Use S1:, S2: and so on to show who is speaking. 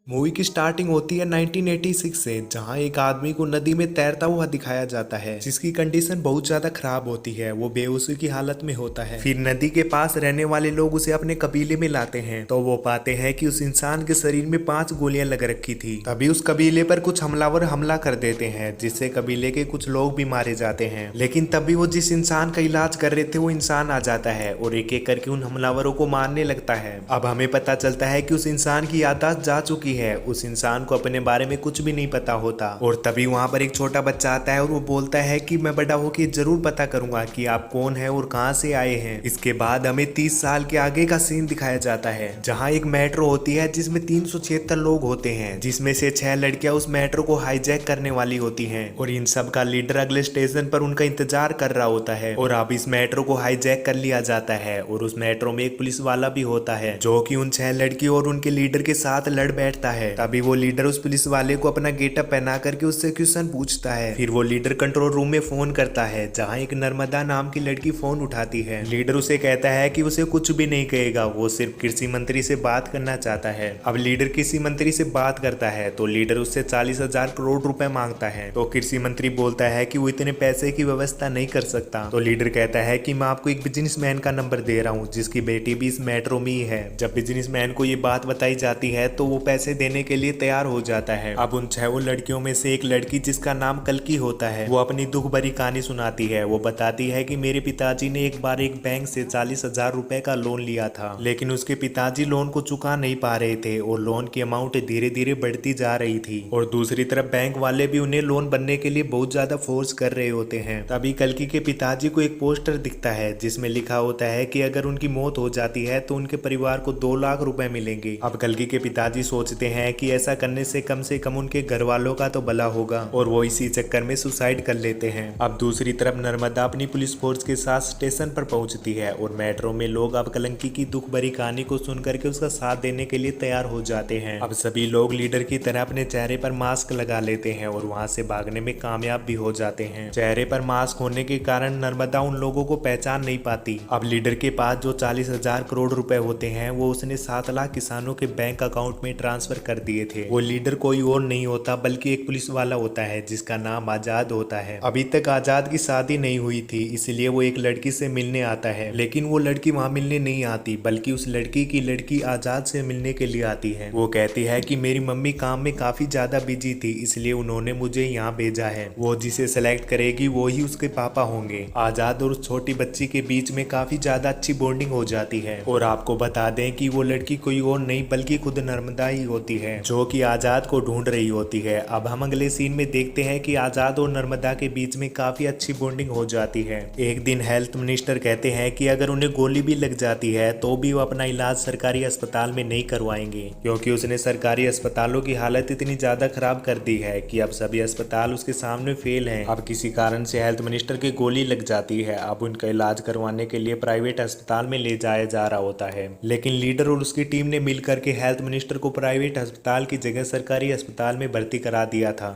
S1: Movie की starting होती है 1986 से, जहां एक आदमी को नदी में तैरता हुआ दिखाया जाता है जिसकी कंडीशन बहुत ज्यादा खराब होती है। वो बेहोशी की हालत में होता है। फिर नदी के पास रहने वाले लोग उसे अपने कबीले में लाते हैं तो वो पाते हैं कि उस इंसान के शरीर में 5 गोलियां लग रखी थी। तभी उस कबीले पर कुछ हमलावर हमला कर देते हैं जिससे कबीले के कुछ लोग भी मारे जाते हैं। लेकिन तभी वो जिस इंसान का इलाज कर रहे थे वो इंसान आ जाता है और एक एक करके उन हमलावरों को मारने लगता है। अब हमें पता चलता है कि उस इंसान की याददाश्त जा चुकी है, उस इंसान को अपने बारे में कुछ भी नहीं पता होता। और तभी वहां पर एक छोटा बच्चा आता है और वो बोलता है कि मैं बड़ा होके जरूर पता करूंगा कि आप कौन है और कहां से आए हैं। इसके बाद हमें 30 साल के आगे का सीन दिखाया जाता है जहां एक मेट्रो होती है जिसमें 376 लोग होते हैं, जिसमें से 6 लड़कियां उस मेट्रो को हाईजैक करने वाली होती हैं और इन सब का लीडर अगले स्टेशन पर उनका इंतजार कर रहा होता है। और अब इस मेट्रो को हाईजैक कर लिया जाता है और उस मेट्रो में एक पुलिस वाला भी होता है जो कि उन 6 लड़कियों और उनके लीडर के साथ लड़ बैठता है। तभी वो लीडर उस पुलिस वाले को अपना गेटअप पहना करके उससे क्वेश्चन पूछता है। फिर वो लीडर कंट्रोल रूम में फोन करता है जहां एक नर्मदा नाम की लड़की फोन उठाती है। लीडर उसे कहता है कि उसे कुछ भी नहीं कहेगा, वो सिर्फ कृषि मंत्री से बात करना चाहता है। अब लीडर कृषि मंत्री से बात करता है तो लीडर उससे 40,000 करोड़ रुपए मांगता है। तो कृषि मंत्री बोलता है कि वो इतने पैसे की व्यवस्था नहीं कर सकता। तो लीडर कहता है कि मैं आपको एक बिजनेसमैन का नंबर दे रहा हूँ जिसकी बेटी भी इस मेट्रो में ही है। जब बिजनेसमैन को ये बात बताई जाती है तो वो पैसे देने के लिए तैयार हो जाता है। अब उन 6 लड़कियों में से एक लड़की जिसका नाम कल्कि होता है वो अपनी दुख भरी कहानी सुनाती है। वो बताती है कि मेरे पिताजी ने एक बार एक बैंक से 40,000 रुपए का लोन लिया था, लेकिन उसके पिताजी लोन को चुका नहीं पा रहे थे और लोन की अमाउंट धीरे धीरे बढ़ती जा रही थी। और दूसरी तरफ बैंक वाले भी उन्हें लोन बनने के लिए बहुत ज्यादा फोर्स कर रहे होते हैं। तभी कल्कि के पिताजी को एक पोस्टर दिखता है जिसमें लिखा होता है कि अगर उनकी मौत हो जाती है तो उनके परिवार को 2 लाख रुपए मिलेंगे। अब कल्कि के पिताजी सोचते हैं कि ऐसा करने से कम उनके घर वालों का तो भला होगा और वो इसी चक्कर में सुसाइड कर लेते हैं। अब दूसरी तरफ नर्मदा अपनी पुलिस फोर्स के साथ स्टेशन पर पहुंचती है और मेट्रो में लोग अब कलंकी की दुख भरी कहानी को सुन करके उसका साथ देने के लिए तैयार हो जाते हैं। अब सभी लोग लीडर की तरह अपने चेहरे पर मास्क लगा लेते हैं और वहां से भागने में कामयाब भी हो जाते हैं। चेहरे पर मास्क होने के कारण नर्मदा उन लोगों को पहचान नहीं पाती। अब लीडर के पास जो 40,000 करोड़ रुपए होते हैं वो उसने 7 लाख किसानों के बैंक अकाउंट में ट्रांसफर कर दिए थे। वो लीडर कोई और नहीं होता बल्कि एक पुलिस वाला होता है जिसका नाम आजाद होता है। अभी तक आजाद की शादी नहीं हुई थी, इसलिए वो एक लड़की से मिलने आता है, लेकिन वो लड़की वहां मिलने नहीं आती बल्कि उस लड़की की लड़की आजाद से मिलने के लिए आती है। वो कहती है कि मेरी मम्मी काम में काफी ज्यादा बिजी थी इसलिए उन्होंने मुझे यहाँ भेजा है। वो जिसे सेलेक्ट करेगी वो ही उसके पापा होंगे। आजाद और उस छोटी बच्ची के बीच में काफी ज्यादा अच्छी बॉन्डिंग हो जाती है। और आपको बता दें कि वो लड़की कोई और नहीं बल्कि खुद नर्मदा ही होती है जो कि आजाद को ढूंढ रही होती है। अब हम अगले सीन में देखते हैं कि आजाद और नर्मदा के बीच में काफी अच्छी बॉन्डिंग हो जाती है। एक दिन हेल्थ मिनिस्टर कहते हैं कि अगर उन्हें गोली भी लग जाती है तो भी वो अपना इलाज सरकारी अस्पताल में नहीं करवाएंगे क्योंकि उसने सरकारी अस्पतालों की हालत इतनी ज्यादा खराब कर दी है कि अब सभी अस्पताल उसके सामने फेल हैं। अब किसी कारण से हेल्थ मिनिस्टर की गोली लग जाती है। अब उनका इलाज करवाने के लिए प्राइवेट अस्पताल में ले जाया जा रहा होता है, लेकिन लीडर और उसकी टीम ने मिलकर के हेल्थ मिनिस्टर को प्राइवेट अस्पताल की जगह सरकारी अस्पताल में भर्ती करा दिया था।